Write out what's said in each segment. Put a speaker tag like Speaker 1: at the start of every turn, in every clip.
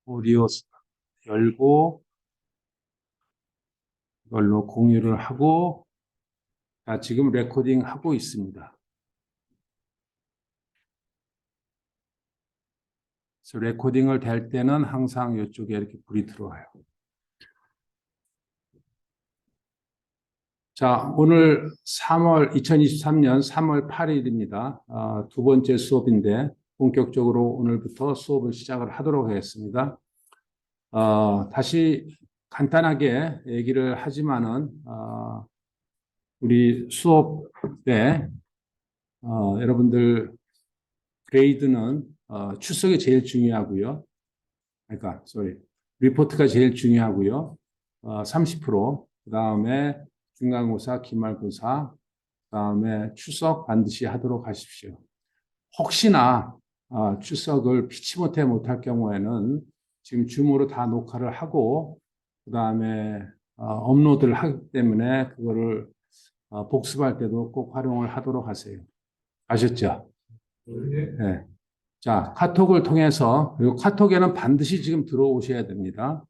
Speaker 1: 오디오 열고 이걸로 공유를 하고 지금 레코딩 하고 있습니다. 그래서 레코딩을 될 때는 항상 이쪽에 이렇게 불이 들어와요. 자, 오늘 2023년 3월 8일입니다. 두 번째 수업인데 본격적으로 오늘부터 수업을 시작을 하도록 하겠습니다. 다시 간단하게 얘기를 하지만은 우리 수업에 여러분들 그레이드는 출석이 제일 중요하고요. 리포트가 제일 중요하고요. 30%, 그 다음에 중간고사, 기말고사, 그 다음에 출석 반드시 하도록 하십시오. 혹시나 출석을 피치 못할 경우에는 지금 줌으로 다 녹화를 하고 그 다음에 업로드를 하기 때문에 그거를 복습할 때도 꼭 활용을 하도록 하세요. 아셨죠? 네. 자, 카톡을 통해서, 그리고 카톡에는 반드시 지금 들어오셔야 됩니다.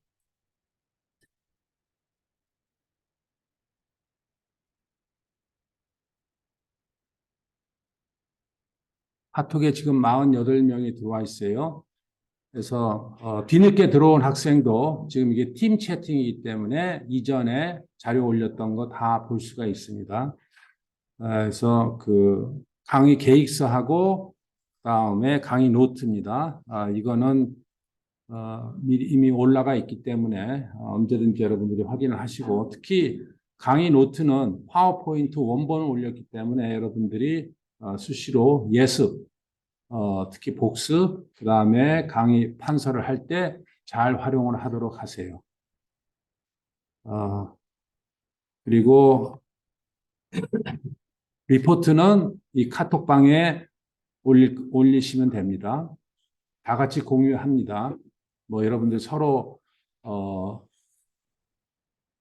Speaker 1: 카톡에 지금 48명이 들어와 있어요. 그래서 뒤늦게 들어온 학생도 지금 이게 팀 채팅이기 때문에 이전에 자료 올렸던 거 다 볼 수가 있습니다. 그래서 그 강의 계획서하고 그다음에 강의 노트입니다. 이거는 이미 올라가 있기 때문에 언제든지 여러분들이 확인을 하시고, 특히 강의 노트는 파워포인트 원본을 올렸기 때문에 여러분들이 수시로 예습, 특히 복습, 그 다음에 강의 판서를 할 때 잘 활용을 하도록 하세요. 그리고 리포트는 이 카톡방에 올리시면 됩니다. 다 같이 공유합니다. 뭐 여러분들 서로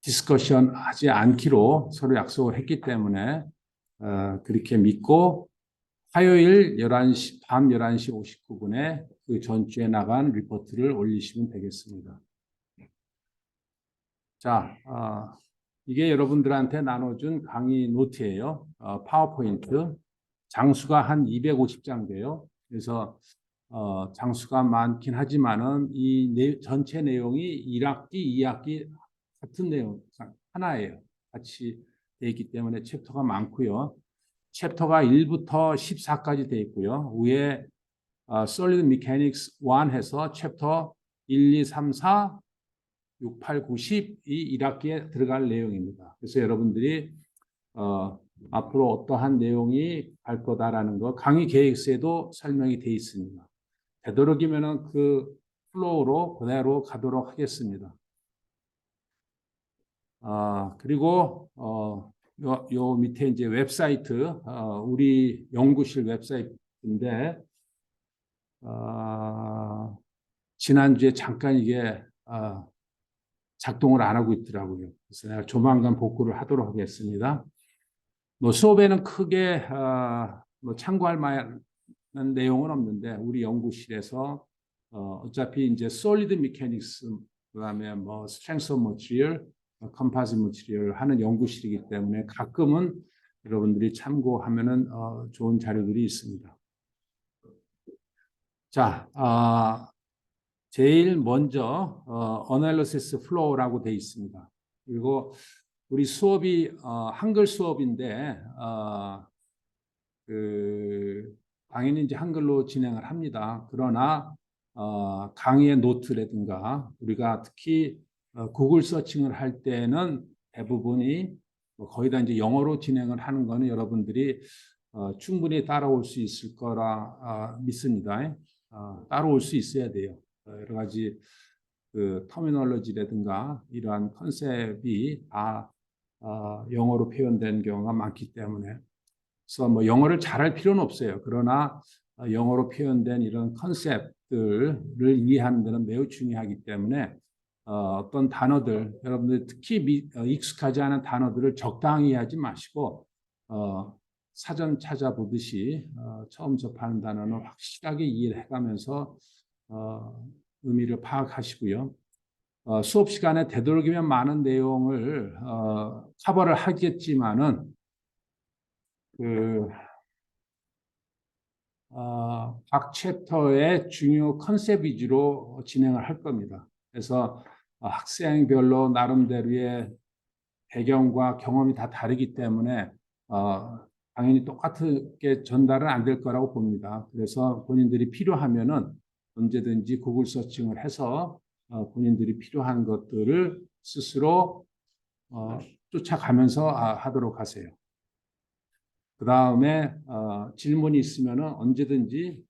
Speaker 1: 디스커션 하지 않기로 서로 약속을 했기 때문에 그렇게 믿고 화요일 11시, 밤 11시 59분에 그 전주에 나간 리포트를 올리시면 되겠습니다. 자, 이게 여러분들한테 나눠준 강의 노트예요. 파워포인트. 장수가 한 250장 돼요. 그래서 장수가 많긴 하지만은 이 전체 내용이 1학기, 2학기 같은 내용 하나예요. 같이 돼 있기 때문에 챕터가 많고요. 챕터가 1부터 14까지 돼 있고요. 위에 Solid Mechanics 1 해서 챕터 1, 2, 3, 4, 6, 8, 9, 10 이 1학기에 들어갈 내용입니다. 그래서 여러분들이 앞으로 어떠한 내용이 갈 거다라는 거 강의 계획서에도 설명이 돼 있습니다. 되도록이면은 그 플로우로 그대로 가도록 하겠습니다. 그리고 요 밑에 이제 웹사이트, 우리 연구실 웹사이트인데 지난주에 잠깐 이게 작동을 안 하고 있더라고요. 그래서 내가 조만간 복구를 하도록 하겠습니다. 뭐 수업에는 크게 뭐 참고할 만한 내용은 없는데 우리 연구실에서 어차피 이제 solid mechanics 그다음에 뭐 strength of material, composite material 하는 연구실이기 때문에 가끔은 여러분들이 참고하면은 좋은 자료들이 있습니다. 자, 제일 먼저 analysis flow라고 돼 있습니다. 그리고 우리 수업이 한글 수업인데 당연히 이제 한글로 진행을 합니다. 그러나 강의의 노트라든가 우리가 특히 구글 서칭을 할 때는 대부분이 거의 다 이제 영어로 진행을 하는 거는 여러분들이 충분히 따라올 수 있을 거라 믿습니다. 따라올 수 있어야 돼요. 여러 가지 그 터미널로지라든가 이러한 컨셉이 다 영어로 표현된 경우가 많기 때문에, 그래서 뭐 영어를 잘할 필요는 없어요. 그러나 영어로 표현된 이런 컨셉들을 이해하는 데는 매우 중요하기 때문에 어떤 단어들, 여러분들 특히 익숙하지 않은 단어들을 적당히 하지 마시고 사전 찾아보듯이 처음 접하는 단어는 확실하게 이해를 해가면서 의미를 파악하시고요. 수업 시간에 되도록이면 많은 내용을 커버를 하겠지만은 각 챕터의 중요 컨셉 위주로 진행을 할 겁니다. 그래서 학생별로 나름대로의 배경과 경험이 다 다르기 때문에 당연히 똑같게 전달은 안 될 거라고 봅니다. 그래서 본인들이 필요하면은 언제든지 구글 서칭을 해서 본인들이 필요한 것들을 스스로 쫓아가면서 하도록 하세요. 그 다음에 질문이 있으면은 언제든지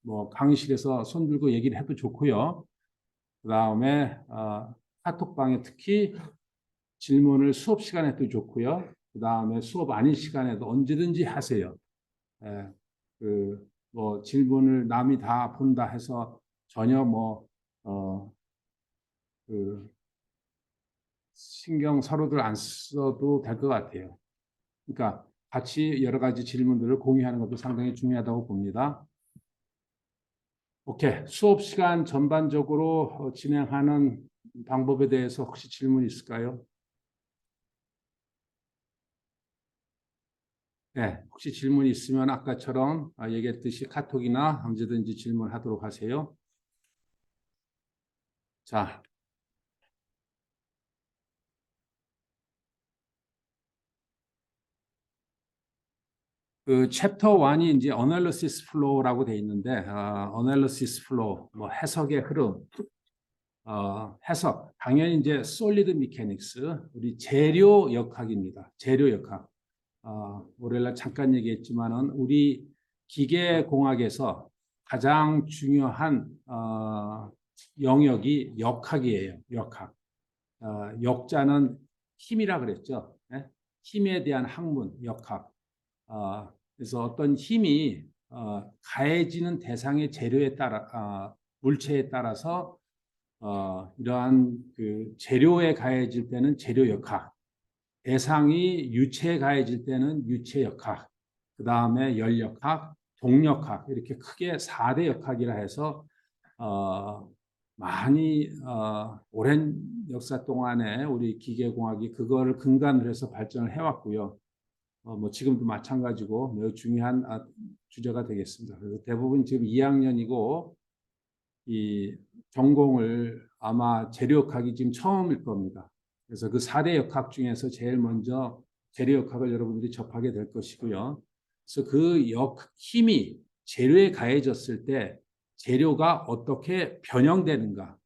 Speaker 1: 뭐 강의실에서 손 들고 얘기를 해도 좋고요. 그 다음에 카톡방에 특히 질문을 수업 시간에 해도 좋고요. 그 다음에 수업 아닌 시간에도 언제든지 하세요. 예, 뭐 질문을 남이 다 본다 해서 전혀 그 신경 서로들 안 써도 될 것 같아요. 그러니까 같이 여러 가지 질문들을 공유하는 것도 상당히 중요하다고 봅니다. 오케이. 수업 시간 전반적으로 진행하는 방법에 대해서 혹시 질문 있을까요? 네, 혹시 질문 있으면 아까처럼 얘기했듯이 카톡이나 언제든지 질문하도록 하세요. 자, 그 챕터 1이 이제 어널리시스 플로우라고 돼 있는데, 어널리시스 플로우, 뭐 해석의 흐름, 해석. 당연히 이제 솔리드 미케닉스, 우리 재료 역학입니다. 재료 역학. 월요일날 잠깐 얘기했지만은 우리 기계공학에서 가장 중요한 영역이 역학이에요. 역학. 역자는 힘이라 그랬죠. 네? 힘에 대한 학문, 역학. 그래서 어떤 힘이 가해지는 대상의 재료에 따라 물체에 따라서 이러한 그 재료에 가해질 때는 재료 역학, 대상이 유체에 가해질 때는 유체 역학, 그 다음에 열역학, 동역학 이렇게 크게 4대 역학이라 해서 많이 오랜 역사 동안에 우리 기계공학이 그거를 근간으로 해서 발전을 해왔고요. 뭐 지금도 마찬가지고 매우 중요한 주제가 되겠습니다. 그래서 대부분 지금 2학년이고 이 전공을 아마 재료역학이 지금 처음일 겁니다. 그래서 그 4대 역학 중에서 제일 먼저 재료역학을 여러분들이 접하게 될 것이고요. 그래서 그 힘이 재료에 가해졌을 때 재료가 어떻게 변형되는가,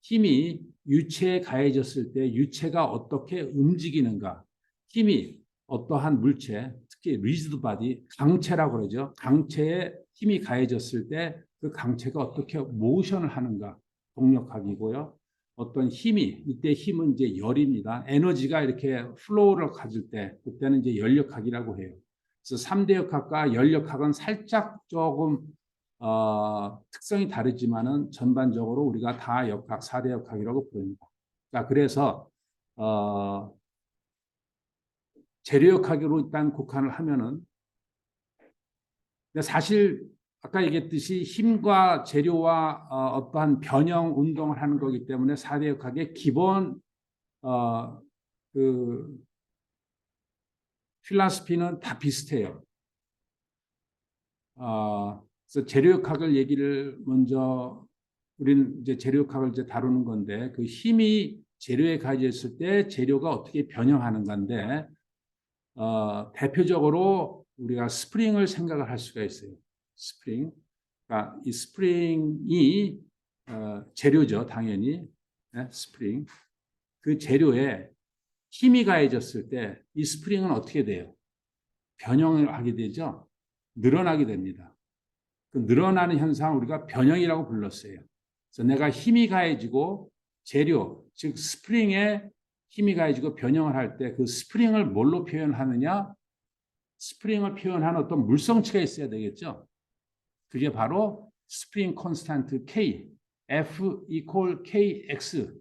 Speaker 1: 힘이 유체에 가해졌을 때 유체가 어떻게 움직이는가, 힘이 어떠한 물체, 특히 리지드 바디, 강체라고 그러죠. 강체에 힘이 가해졌을 때 그 강체가 어떻게 모션을 하는가, 동력학이고요. 어떤 힘이, 이때 힘은 이제 열입니다. 에너지가 이렇게 플로우를 가질 때, 그때는 이제 열역학이라고 해요. 그래서 3대 역학과 열역학은 살짝 조금 특성이 다르지만은 전반적으로 우리가 다 역학, 4대 역학이라고 부릅니다. 자, 그래서 재료 역학으로 일단 국한을 하면은 사실 아까 얘기했듯이 힘과 재료와 어떠한 변형 운동을 하는 거기 때문에 4대 역학의 기본 그 필라스피는 다 비슷해요. 그래서 재료역학을 얘기를 먼저 우리는 이제 재료역학을 이제 다루는 건데 그 힘이 재료에 가해졌을 때 재료가 어떻게 변형하는 건데 대표적으로 우리가 스프링을 생각을 할 수가 있어요. 스프링. 그러니까 이 스프링이 재료죠, 당연히. 네? 스프링. 그 재료에 힘이 가해졌을 때 이 스프링은 어떻게 돼요? 변형을 하게 되죠. 늘어나게 됩니다. 그 늘어나는 현상을 우리가 변형이라고 불렀어요. 그래서 내가 힘이 가해지고 재료, 즉 스프링에 힘이 가해지고 변형을 할 때 그 스프링을 뭘로 표현하느냐? 스프링을 표현하는 어떤 물성치가 있어야 되겠죠. 그게 바로 스프링 콘스탄트 K, F equal KX.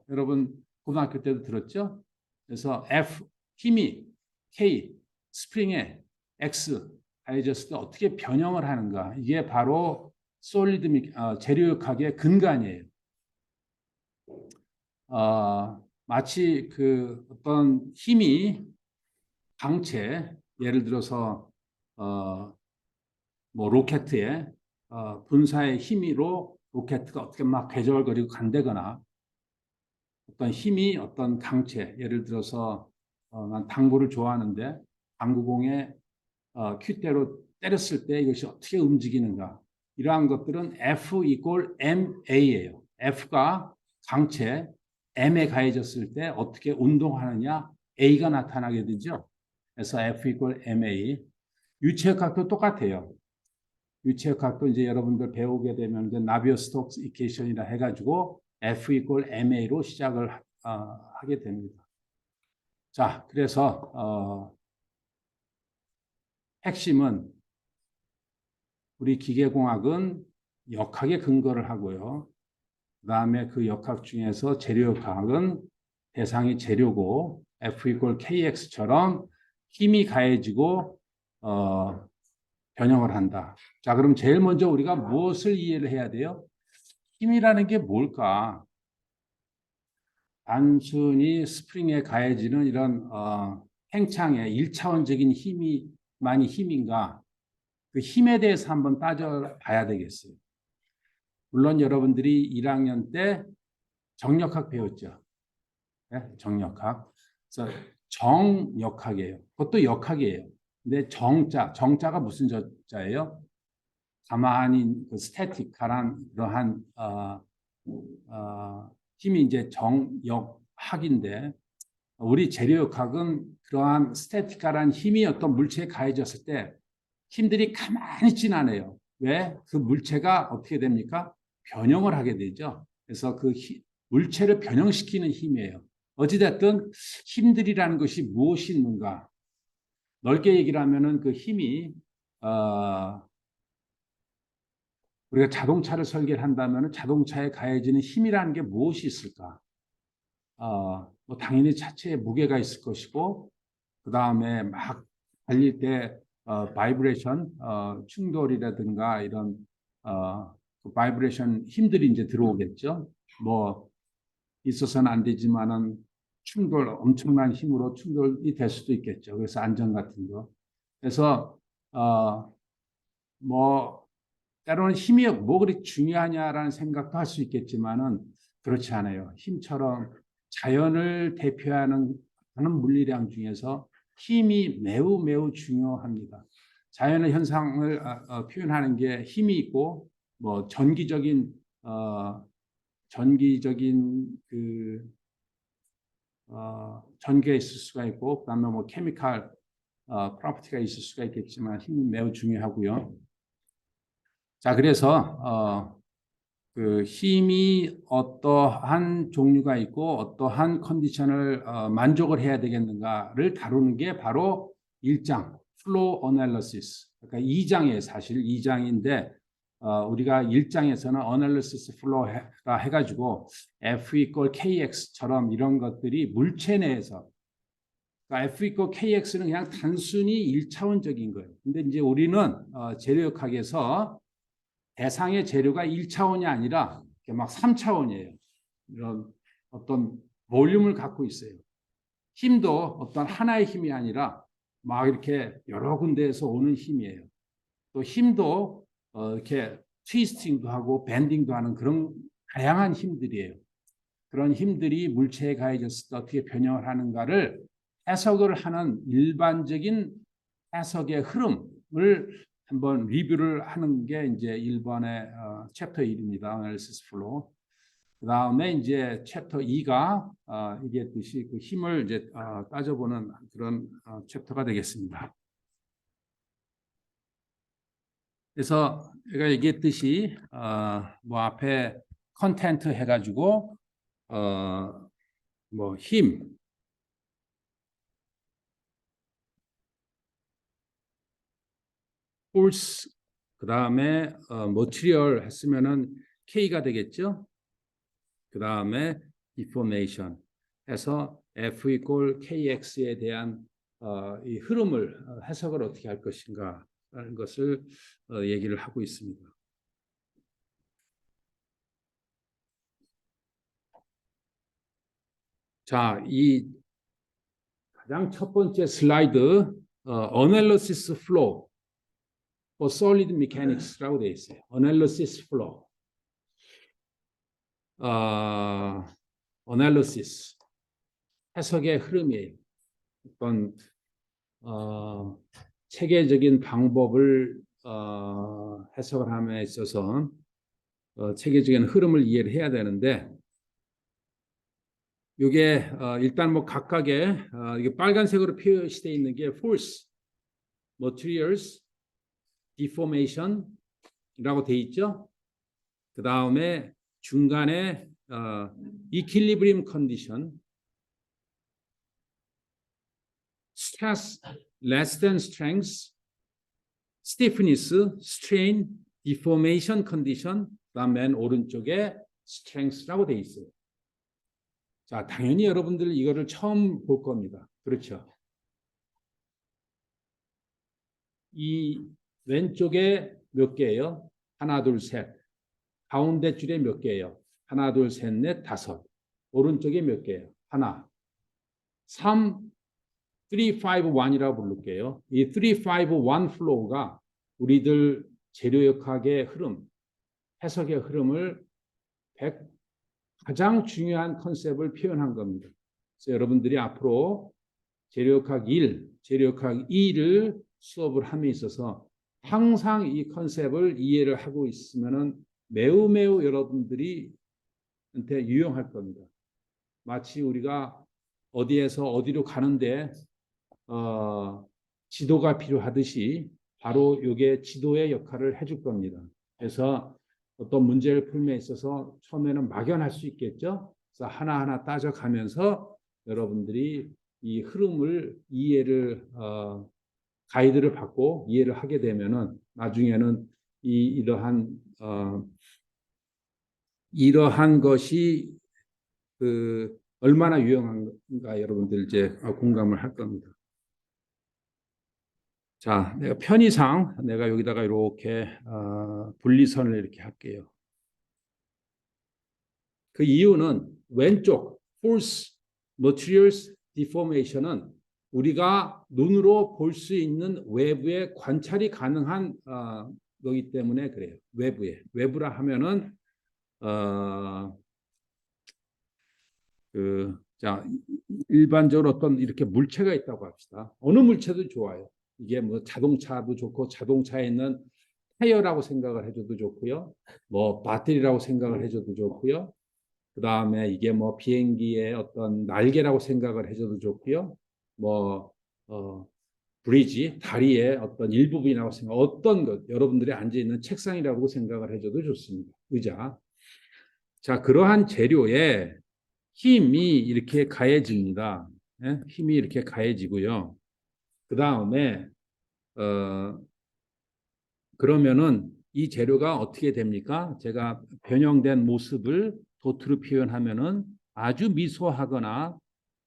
Speaker 1: 여러분 고등학교 때도 들었죠? 그래서 F 힘이 K 스프링에 X 가해졌을 때 어떻게 변형을 하는가? 이게 바로 솔리드 재료역학의 근간이에요. 마치 그 어떤 힘이 강체, 예를 들어서 뭐 로켓의 분사의 힘으로 로켓가 어떻게 막 궤적거리고 간다거나, 어떤 힘이 어떤 강체, 예를 들어서 난 당구를 좋아하는데 당구공에 큐대로 때렸을 때 이것이 어떻게 움직이는가, 이러한 것들은 F 이꼴 MA예요. F가 강체, M에 가해졌을 때 어떻게 운동하느냐, A가 나타나게 되죠. 그래서 F 이꼴 MA. 유체역학도 똑같아요. 유체역학도 이제 여러분들 배우게 되면 나비어-스톡스 이퀘이션이라 해가지고 F 이꼴 MA로 시작을 하게 됩니다. 자, 그래서 핵심은 우리 기계공학은 역학에 근거를 하고요. 그 다음에 그 역학 중에서 재료역학은 대상이 재료고 F 이꼴 KX처럼 힘이 가해지고 변형을 한다. 자, 그럼 제일 먼저 우리가 무엇을 이해를 해야 돼요? 힘이라는 게 뭘까? 단순히 스프링에 가해지는 이런 팽창의 일차원적인 힘이만이 힘인가? 그 힘에 대해서 한번 따져봐야 되겠어요. 물론 여러분들이 1학년 때 정역학 배웠죠. 네? 정역학. 그래서 정역학이에요. 그것도 역학이에요. 근데 정자가 무슨 자예요? 가만히 그 스태틱한 그러한 힘이 이제 정역학인데, 우리 재료역학은 그러한 스태틱한 힘이 어떤 물체에 가해졌을 때 힘들이 가만히 있진 않아요. 왜? 그 물체가 어떻게 됩니까? 변형을 하게 되죠. 그래서 그 물체를 변형시키는 힘이에요. 어찌됐든 힘들이라는 것이 무엇이 있는가? 넓게 얘기를 하면은 그 힘이 우리가 자동차를 설계를 한다면 자동차에 가해지는 힘이라는 게 무엇이 있을까? 뭐 당연히 자체에 무게가 있을 것이고, 그 다음에 막 달릴 때 바이브레이션, 충돌이라든가 이런 그 바이브레이션 힘들이 이제 들어오겠죠. 뭐 있어서는 안 되지만은 충돌, 엄청난 힘으로 충돌이 될 수도 있겠죠. 그래서 안전 같은 거. 그래서 뭐 때로는 힘이 뭐 그리 중요하냐라는 생각도 할 수 있겠지만은 그렇지 않아요. 힘처럼 자연을 대표하는 물리량 중에서 힘이 매우 매우 중요합니다. 자연의 현상을 표현하는 게 힘이 있고, 뭐 전기적인 그 전기가 있을 수가 있고, 그다음에 뭐 케미칼 프로퍼티가 있을 수가 있겠지만 힘이 매우 중요하고요. 자, 그래서 그 힘이 어떠한 종류가 있고 어떠한 컨디션을 만족을 해야 되겠는가를 다루는 게 바로 1장 플로우 어널리시스. 그러니까 2장이에요. 사실 2장인데 우리가 1장에서는 어널리시스 플로우가 해가지고 F 이퀄 KX처럼 이런 것들이 물체 내에서, 그러니까 F 이퀄 KX는 그냥 단순히 1차원적인 거예요. 근데 이제 우리는 재료역학에서 대상의 재료가 1차원이 아니라 막 3차원이에요. 이런 어떤 볼륨을 갖고 있어요. 힘도 어떤 하나의 힘이 아니라 막 이렇게 여러 군데에서 오는 힘이에요. 또 힘도 이렇게 트위스팅도 하고 밴딩도 하는 그런 다양한 힘들이에요. 그런 힘들이 물체에 가해졌을 때 어떻게 변형을 하는가를 해석을 하는 일반적인 해석의 흐름을 한번 리뷰를 하는 게 이제 1번의 챕터 1입니다. Analysis Flow. 그 다음에 이제 챕터 2가 얘기했듯이 그 힘을 이제 따져보는 그런 챕터가 되겠습니다. 그래서 제가 얘기했듯이 뭐 앞에 컨텐트 해가지고 뭐 힘, force, 그 다음에 material 했으면은 K가 되겠죠. 그 다음에 deformation 해서 F 이꼴 KX에 대한 이 흐름을 해석을 어떻게 할 것인가 라는 것을 얘기를 하고 있습니다. 자, 이 가장 첫 번째 슬라이드 Analysis Flow for Solid Mechanics라고 되어 있어요. Analysis Flow. Analysis 해석의 흐름이에요. 어떤 체계적인 방법을 해석을 함에 있어서 체계적인 흐름을 이해를 해야 되는데 이게 일단 뭐 각각의 이게 빨간색으로 표시되어 있는 게 force, materials, deformation이라고 되어 있죠. 그 다음에 중간에 equilibrium condition, stress less than strength, stiffness, strain, deformation condition, 그다음 맨 오른쪽에 strength라고 되어 있어요. 자, 당연히 여러분들 이거를 처음 볼 겁니다. 그렇죠? 이 왼쪽에 몇 개예요? 하나, 둘, 셋. 가운데 줄에 몇 개예요? 하나, 둘, 셋, 넷, 다섯. 오른쪽에 몇 개예요? 하나. 3, 3, 5, 1이라고 부를게요. 이 3, 5, 1 플로우가 우리들 재료역학의 흐름, 해석의 흐름을 가장 중요한 컨셉을 표현한 겁니다. 그래서 여러분들이 앞으로 재료역학 1, 재료역학 2를 수업을 함에 있어서 항상 이 컨셉을 이해를 하고 있으면은 매우 여러분들이 한테 유용할 겁니다. 마치 우리가 어디에서 어디로 가는데 지도가 필요하듯이 바로 이게 지도의 역할을 해줄 겁니다. 그래서 어떤 문제를 풀면 있어서 처음에는 막연할 수 있겠죠. 그래서 하나하나 따져가면서 여러분들이 이 흐름을 이해를 가이드를 받고 이해를 하게 되면은 나중에는 이러한 것이 얼마나 유용한가 여러분들 이제 공감을 할 겁니다. 자, 내가 편의상 내가 여기다가 이렇게 분리선을 이렇게 할게요. 그 이유는 왼쪽 force, materials, deformation은 우리가 눈으로 볼 수 있는 외부의 관찰이 가능한 거기 때문에 그래요. 외부라 하면은 자, 일반적으로 어떤 이렇게 물체가 있다고 합시다. 어느 물체도 좋아요. 이게 뭐 자동차도 좋고 자동차에 있는 타이어라고 생각을 해줘도 좋고요. 뭐 배터리라고 생각을 해줘도 좋고요. 그 다음에 이게 뭐 비행기의 어떤 날개라고 생각을 해줘도 좋고요. 뭐 브리지, 다리의 어떤 일부분이라고 생각, 어떤 것, 여러분들이 앉아 있는 책상이라고 생각을 해줘도 좋습니다. 의자. 자, 그러한 재료에 힘이 이렇게 가해집니다. 예? 힘이 이렇게 가해지고요. 그 다음에 그러면은 이 재료가 어떻게 됩니까? 제가 변형된 모습을 도트로 표현하면은 아주 미소하거나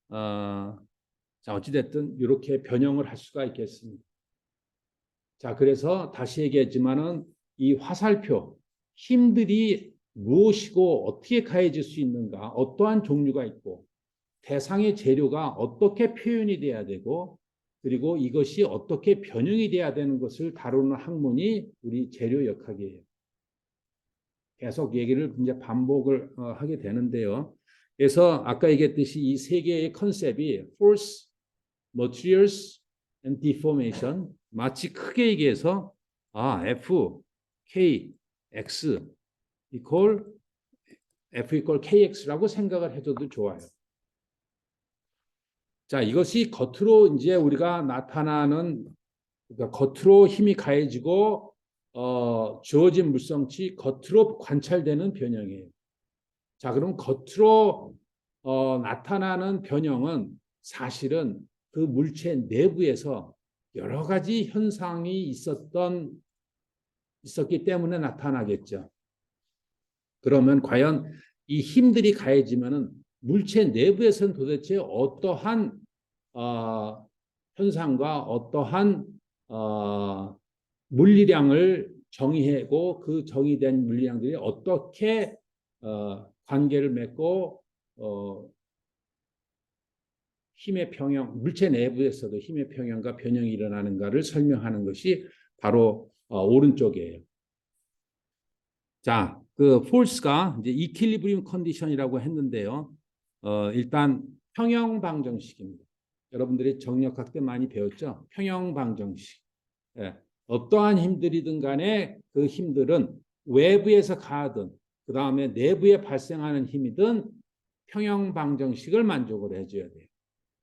Speaker 1: 자, 어찌됐든 이렇게 변형을 할 수가 있겠습니다. 자, 그래서 다시 얘기했지만은 이 화살표 힘들이 무엇이고 어떻게 가해질 수 있는가, 어떠한 종류가 있고 대상의 재료가 어떻게 표현이 돼야 되고 그리고 이것이 어떻게 변형이 돼야 되는 것을 다루는 학문이 우리 재료역학이에요. 계속 얘기를 이제 반복을 하게 되는데요. 그래서 아까 얘기했듯이 이 세 개의 컨셉이 force, materials, and deformation 마치 크게 얘기해서 F, K, X equal F equal KX라고 생각을 해줘도 좋아요. 자, 이것이 겉으로 이제 우리가 나타나는 그러니까 겉으로 힘이 가해지고 주어진 물성치 겉으로 관찰되는 변형이에요. 자, 그럼 겉으로 나타나는 변형은 사실은 그 물체 내부에서 여러 가지 현상이 있었기 때문에 나타나겠죠. 그러면 과연 이 힘들이 가해지면은 물체 내부에서는 도대체 어떠한 현상과 어떠한 물리량을 정의하고 그 정의된 물리량들이 어떻게 관계를 맺고 힘의 평형, 물체 내부에서도 힘의 평형과 변형이 일어나는가를 설명하는 것이 바로 오른쪽이에요. 자, 그 force가 이제 equilibrium condition이라고 했는데요. 일단 평형 방정식입니다. 여러분들이 정력학 때 많이 배웠죠? 평형 방정식. 예, 어떠한 힘들이든 간에 그 힘들은 외부에서 가하든 그 다음에 내부에 발생하는 힘이든 평형 방정식을 만족을 해줘야 돼요.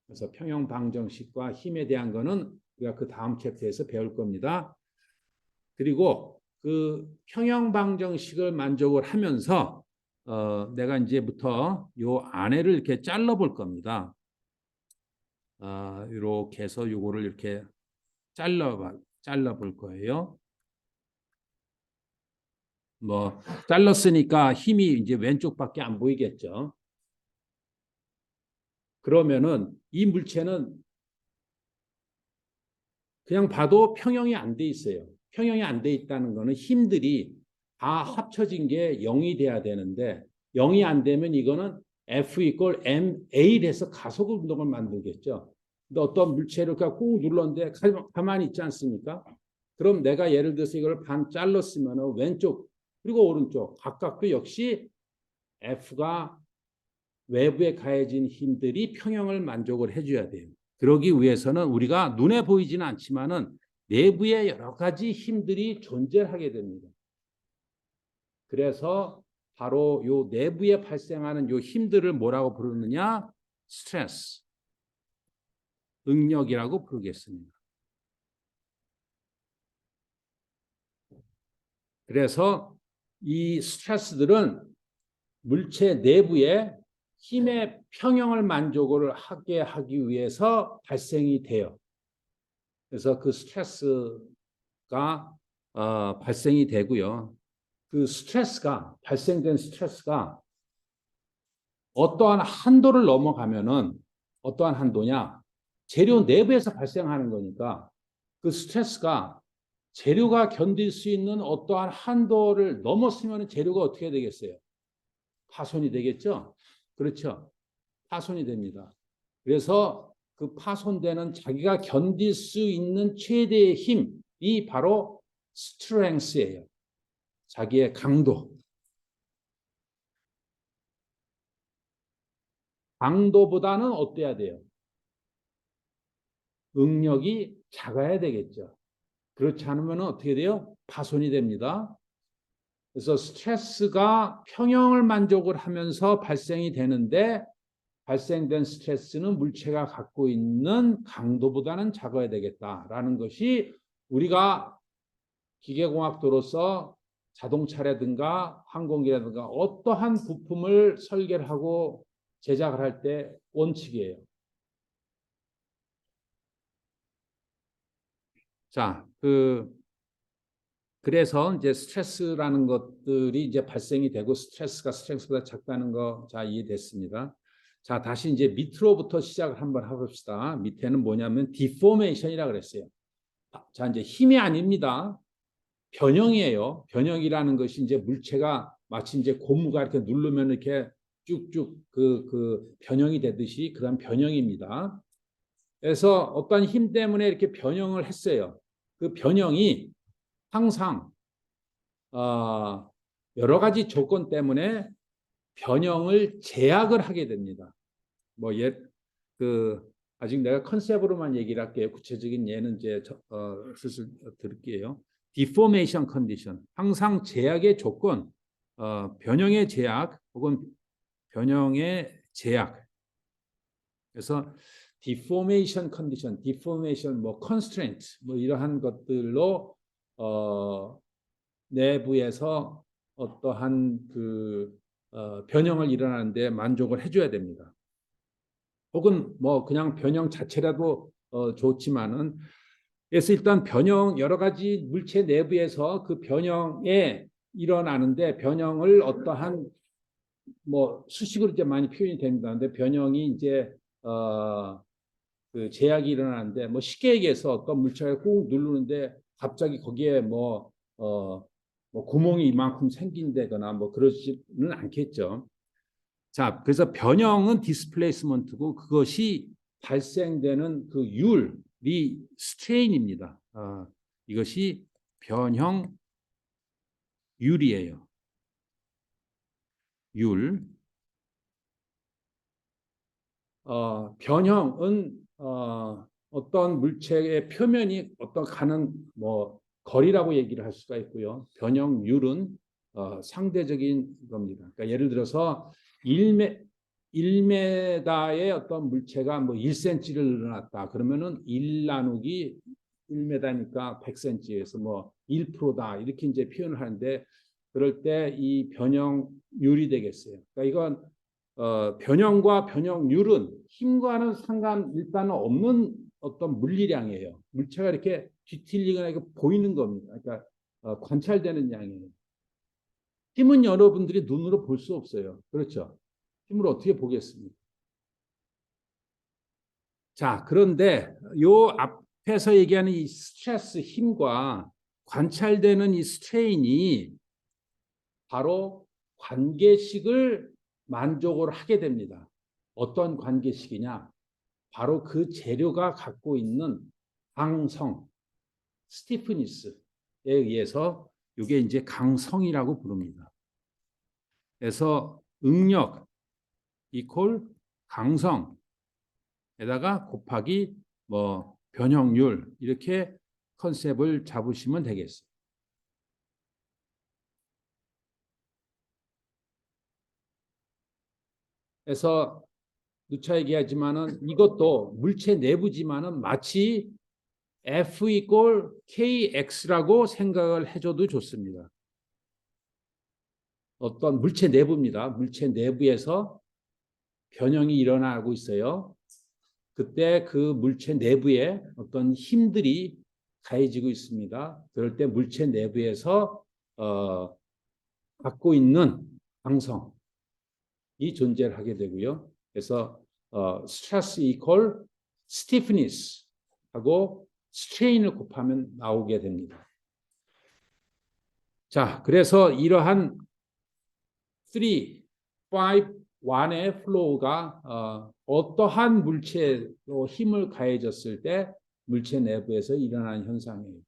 Speaker 1: 그래서 평형 방정식과 힘에 대한 거는 우리가 그 다음 챕터에서 배울 겁니다. 그리고 그 평형 방정식을 만족을 하면서 내가 이제부터 요 안에를 이렇게 잘라 볼 겁니다. 이렇게 해서 요거를 이렇게 잘라 볼 거예요. 뭐 잘랐으니까 힘이 이제 왼쪽밖에 안 보이겠죠. 그러면은 이 물체는 그냥 봐도 평형이 안 돼 있어요. 평형이 안 돼 있다는 거는 힘들이 다 합쳐진 게 0이 돼야 되는데 0이 안 되면 이거는 F 이퀄 ma 해서 가속 운동을 만들겠죠. 근데 어떤 물체를 꾹 눌렀는데 가만히 있지 않습니까? 그럼 내가 예를 들어서 이걸 반 잘랐으면 왼쪽 그리고 오른쪽 각각도 역시 F가 외부에 가해진 힘들이 평형을 만족을 해줘야 돼요. 그러기 위해서는 우리가 눈에 보이지는 않지만은 내부에 여러 가지 힘들이 존재하게 됩니다. 그래서 바로 요 내부에 발생하는 요 힘들을 뭐라고 부르느냐? 스트레스, 응력이라고 부르겠습니다. 그래서 이 스트레스들은 물체 내부에 힘의 평형을 만족을 하게 하기 위해서 발생이 돼요. 그래서 그 스트레스가 발생이 되고요. 그 스트레스가 발생된 스트레스가 어떠한 한도를 넘어가면은 어떠한 한도냐? 재료 내부에서 발생하는 거니까 그 스트레스가 재료가 견딜 수 있는 어떠한 한도를 넘었으면 재료가 어떻게 되겠어요? 파손이 되겠죠? 그렇죠? 파손이 됩니다. 그래서 그 파손되는 자기가 견딜 수 있는 최대의 힘이 바로 스트렝스예요. 자기의 강도. 강도보다는 어때야 돼요? 응력이 작아야 되겠죠. 그렇지 않으면 어떻게 돼요? 파손이 됩니다. 그래서 스트레스가 평형을 만족을 하면서 발생이 되는데 발생된 스트레스는 물체가 갖고 있는 강도보다는 작아야 되겠다라는 것이 우리가 기계공학도로서 자동차라든가 항공기라든가 어떠한 부품을 설계를 하고 제작을 할 때 원칙이에요. 자, 그래서 이제 스트레스라는 것들이 이제 발생이 되고 스트레스가 스트렝스보다 작다는 거 자 이해됐습니다. 자, 다시 이제 밑으로부터 시작을 한번 해봅시다. 밑에는 뭐냐면 디포메이션이라고 그랬어요. 자, 이제 힘이 아닙니다. 변형이에요. 변형이라는 것이 이제 물체가 마치 이제 고무가 이렇게 누르면 이렇게 쭉쭉 그 변형이 되듯이 그런 변형입니다. 그래서 어떤 힘 때문에 이렇게 변형을 했어요. 그 변형이 항상 여러 가지 조건 때문에 변형을 제약을 하게 됩니다. 아직 내가 컨셉으로만 얘기를 할게요. 구체적인 예는 이제 슬슬 드릴게요. 디포메이션 컨디션, 항상 제약의 조건, 변형의 제약 혹은 변형의 제약. 그래서 디포메이션 컨디션, 디포메이션 뭐 컨스트레인트 뭐 이러한 것들로 내부에서 어떠한 변형을 일어나는데 만족을 해줘야 됩니다. 혹은 뭐 그냥 변형 자체라도 좋지만은 그래서 일단 변형 여러 가지 물체 내부에서 그 변형에 일어나는데 변형을 어떠한 뭐 수식으로 이제 많이 표현이 됩니다. 근데 변형이 이제 그 제약이 일어나는데 뭐 쉽게 얘기해서 어떤 물체가 꾹 누르는데 갑자기 거기에 뭐 구멍이 이만큼 생긴다거나 뭐 그러지는 않겠죠. 자, 그래서 변형은 디스플레이스먼트고 그것이 발생되는 그 율이 스트레인입니다. 이것이 변형 율이에요. 율. 변형은 어떤 물체의 표면이 어떤 가는 뭐 거리라고 얘기를 할 수가 있고요. 변형률은 상대적인 겁니다. 그러니까 예를 들어서 1m의 어떤 물체가 뭐 1cm를 늘어났다. 그러면은 1 나누기 1m니까 100cm에서 뭐 1%다. 이렇게 이제 표현을 하는데 그럴 때 이 변형률이 되겠어요. 그러니까 이건 변형과 변형률은 힘과는 상관 일단은 없는 어떤 물리량이에요. 물체가 이렇게 뒤틀리거나 이렇게 보이는 겁니다. 그러니까 관찰되는 양이에요. 힘은 여러분들이 눈으로 볼 수 없어요. 그렇죠? 힘을 어떻게 보겠습니까? 자, 그런데 요 앞에서 얘기하는 이 스트레스 힘과 관찰되는 이 스트레인이 바로 관계식을 만족을 하게 됩니다. 어떤 관계식이냐? 바로 그 재료가 갖고 있는 강성, 스티프니스에 의해서 이게 이제 강성이라고 부릅니다. 그래서 응력 이퀄 강성에다가 곱하기 뭐 변형률 이렇게 컨셉을 잡으시면 되겠어요. 그래서 누차 얘기하지만은 이것도 물체 내부지만은 마치 F 이퀄 KX라고 생각을 해줘도 좋습니다. 어떤 물체 내부입니다. 물체 내부에서 변형이 일어나고 있어요. 그때 그 물체 내부에 어떤 힘들이 가해지고 있습니다. 그럴 때 물체 내부에서 갖고 있는 강성이 존재를 하게 되고요. 그래서 스트레스 이퀄 스티프니스 하고 스트레인을 곱하면 나오게 됩니다. 자, 그래서 이러한 3, 5, 1의 플로우가 어떠한 물체로 힘을 가해졌을 때 물체 내부에서 일어나는 현상이에요.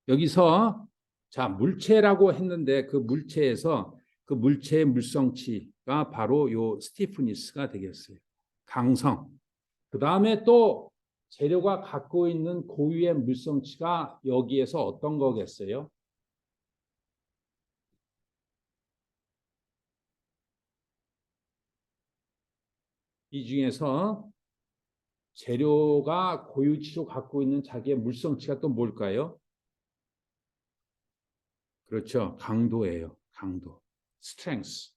Speaker 1: 여기서 자 물체라고 했는데 그 물체에서 그 물체의 물성치가 바로 요 스티프니스가 되겠어요. 강성. 그 다음에 또 재료가 갖고 있는 고유의 물성치가 여기에서 어떤 거겠어요? 이 중에서 재료가 고유치로 갖고 있는 자기의 물성치가 또 뭘까요? 그렇죠. 강도예요. 강도. 스트렝스.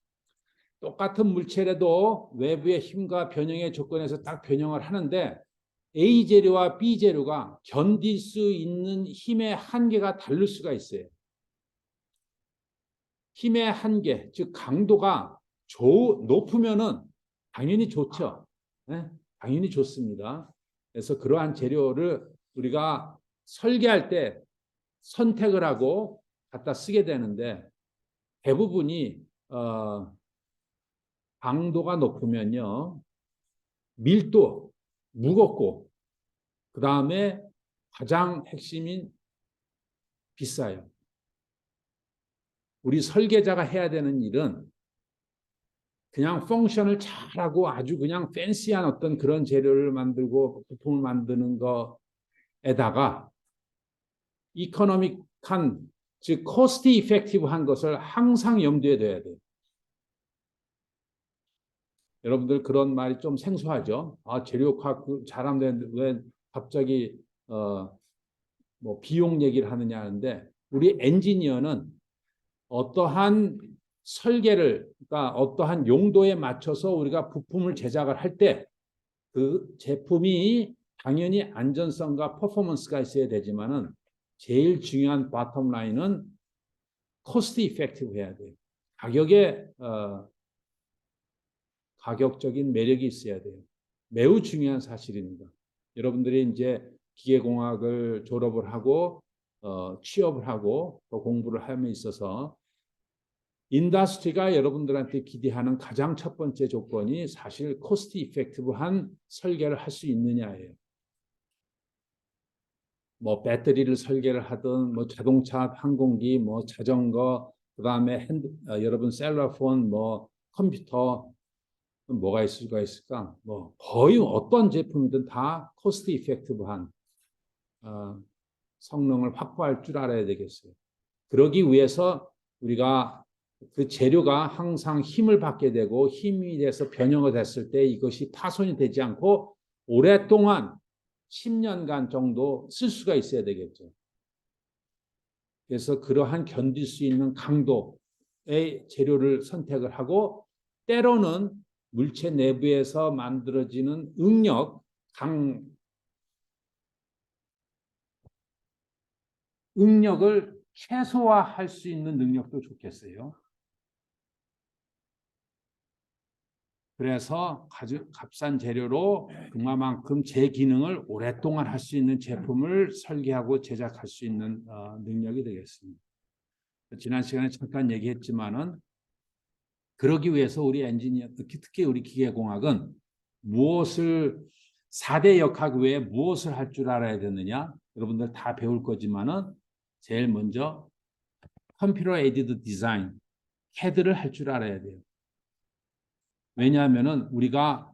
Speaker 1: 똑같은 물체라도 외부의 힘과 변형의 조건에서 딱 변형을 하는데 A 재료와 B 재료가 견딜 수 있는 힘의 한계가 다를 수가 있어요. 힘의 한계, 즉 강도가 높으면은 당연히 좋죠. 네? 당연히 좋습니다. 그래서 그러한 재료를 우리가 설계할 때 선택을 하고 갖다 쓰게 되는데 대부분이 강도가 높으면요 밀도 무겁고 그 다음에 가장 핵심인 비싸요. 우리 설계자가 해야 되는 일은 그냥 펑션을 잘하고 아주 그냥 팬시한 어떤 그런 재료를 만들고 부품을 만드는 거에다가 이코노믹한 즉 코스트 이펙티브한 것을 항상 염두에 둬야 돼요. 여러분들 그런 말이 좀 생소하죠. 재료 잘하면 되는데 왜 갑자기 뭐 비용 얘기를 하느냐 하는데 우리 엔지니어는 어떠한 설계를 그러니까 어떠한 용도에 맞춰서 우리가 부품을 제작을 할 때 그 제품이 당연히 안전성과 퍼포먼스가 있어야 되지만은 제일 중요한 바텀 라인은 코스트 이펙티브 해야 돼요. 가격에 가격적인 매력이 있어야 돼요. 매우 중요한 사실입니다. 여러분들이 이제 기계공학을 졸업을 하고 취업을 하고 또 공부를 함에 있어서 인더스트리가 여러분들한테 기대하는 가장 첫 번째 조건이 사실 코스트 이펙티브한 설계를 할 수 있느냐예요. 뭐 배터리를 설계를 하든 뭐 자동차, 항공기, 뭐 자전거, 그다음에 여러분 셀러폰, 뭐 컴퓨터 뭐가 있을 수가 있을까? 뭐 거의 어떤 제품이든 다 코스트 이펙티브한 성능을 확보할 줄 알아야 되겠어요. 그러기 위해서 우리가 그 재료가 항상 힘을 받게 되고 힘이 돼서 변형이 됐을 때 이것이 파손이 되지 않고 오랫동안 10년간 정도 쓸 수가 있어야 되겠죠. 그래서 그러한 견딜 수 있는 강도의 재료를 선택을 하고 때로는 물체 내부에서 만들어지는 응력을 최소화할 수 있는 능력도 좋겠어요. 그래서 값싼 재료로 그만큼 제 기능을 오랫동안 할 수 있는 제품을 설계하고 제작할 수 있는 능력이 되겠습니다. 지난 시간에 잠깐 얘기했지만은 그러기 위해서 우리 엔지니어, 특히 우리 기계공학은 무엇을 4대 역학 외에 무엇을 할 줄 알아야 되느냐? 여러분들 다 배울 거지만은 제일 먼저 컴퓨터 에이디드 디자인, CAD를 할 줄 알아야 돼요. 왜냐하면은 우리가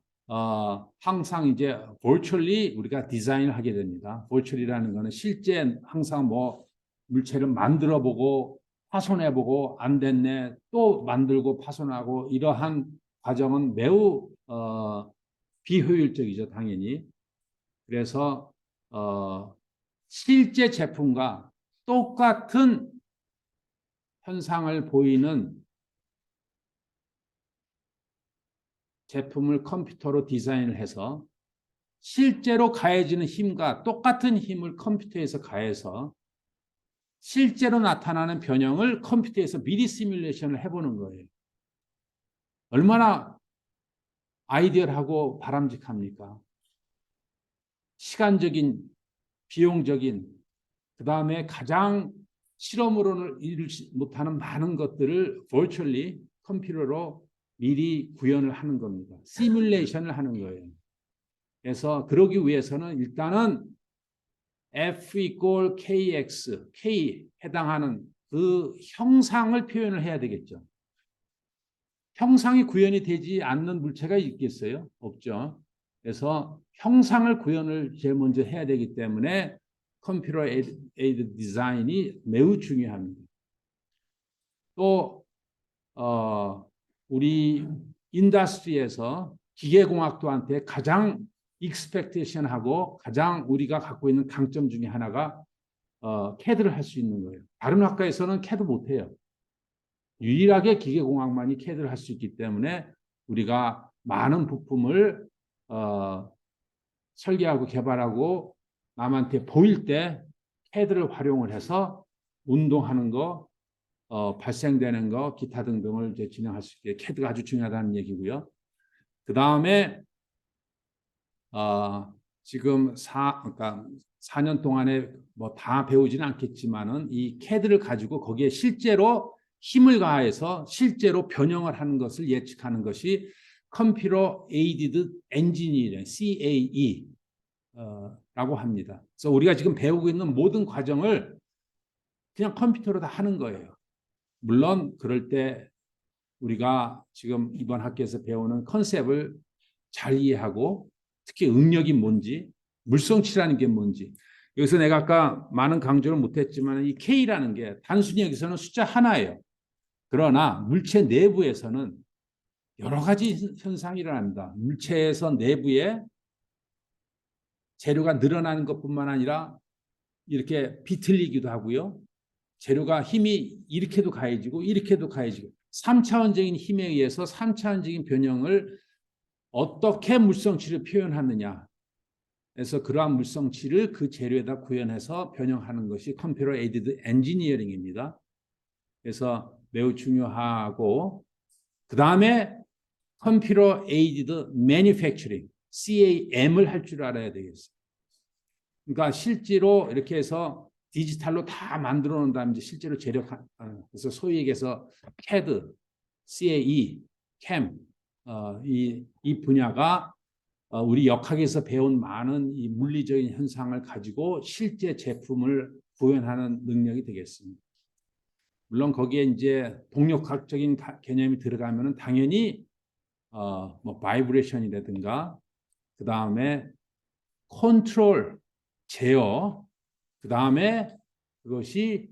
Speaker 1: 항상 이제 virtually 우리가 디자인을 하게 됩니다. virtually라는 거는 실제 항상 뭐 물체를 만들어 보고 파손해 보고 안 됐네 또 만들고 파손하고 이러한 과정은 매우 비효율적이죠, 당연히. 그래서 실제 제품과 똑같은 현상을 보이는 제품을 컴퓨터로 디자인을 해서 실제로 가해지는 힘과 똑같은 힘을 컴퓨터에서 가해서 실제로 나타나는 변형을 컴퓨터에서 미리 시뮬레이션을 해보는 거예요. 얼마나 아이디얼하고 바람직합니까? 시간적인, 비용적인, 그 다음에 가장 실험으로는 이루지 못하는 많은 것들을 virtually 컴퓨터로 미리 구현을 하는 겁니다. 시뮬레이션을 하는 거예요. 그래서 그러기 위해서는 일단은 F equal KX, K 해당하는 그 형상을 표현을 해야 되겠죠. 형상이 구현이 되지 않는 물체가 있겠어요? 없죠. 그래서 형상을 구현을 제일 먼저 해야 되기 때문에 컴퓨터 에이드 디자인이 매우 중요합니다. 또 우리 인더스트리에서 기계공학도한테 가장 익스펙테이션하고 가장 우리가 갖고 있는 강점 중에 하나가 CAD를 할 수 있는 거예요. 다른 학과에서는 CAD 못해요. 유일하게 기계공학만이 CAD를 할 수 있기 때문에 우리가 많은 부품을 설계하고 개발하고 남한테 보일 때 CAD를 활용을 해서 운동하는 거, 발생되는 거, 기타 등등을 이제 진행할 수 있게 CAD가 아주 중요하다는 얘기고요. 그 다음에 지금 그러니까 4년 동안에 뭐 다 배우지는 않겠지만은 이 CAD를 가지고 거기에 실제로 힘을 가해서 실제로 변형을 하는 것을 예측하는 것이 컴퓨터 에이디드 엔지니어링 CAE 라고 합니다. 그래서 우리가 지금 배우고 있는 모든 과정을 그냥 컴퓨터로 다 하는 거예요. 물론 그럴 때 우리가 지금 이번 학기에서 배우는 컨셉을 잘 이해하고 특히 응력이 뭔지 물성치라는 게 뭔지 여기서 내가 아까 많은 강조를 못했지만 이 K라는 게 단순히 여기서는 숫자 하나예요. 그러나 물체 내부에서는 여러 가지 현상이 일어납니다. 물체에서 내부에 재료가 늘어나는 것뿐만 아니라 이렇게 비틀리기도 하고요. 재료가 힘이 이렇게도 가해지고 이렇게도 가해지고 3차원적인 힘에 의해서 3차원적인 변형을 어떻게 물성치를 표현하느냐. 그래서 그러한 물성치를 그 재료에다 구현해서 변형하는 것이 컴퓨터 에이디드 엔지니어링입니다. 그래서 매우 중요하고 그 다음에 컴퓨터 에이디드 매니팩처링 CAM을 할 줄 알아야 되겠어요. 그러니까 실제로 이렇게 해서 디지털로 다 만들어 놓은 다음에 실제로 재료 그래서 소위 얘기해서 CAD, CAE, CAM 이 분야가 우리 역학에서 배운 많은 이 물리적인 현상을 가지고 실제 제품을 구현하는 능력이 되겠습니다. 물론 거기에 이제 동력학적인 개념이 들어가면은 당연히 뭐 바이브레이션이라든가 그 다음에 컨트롤, 제어, 그 다음에 그것이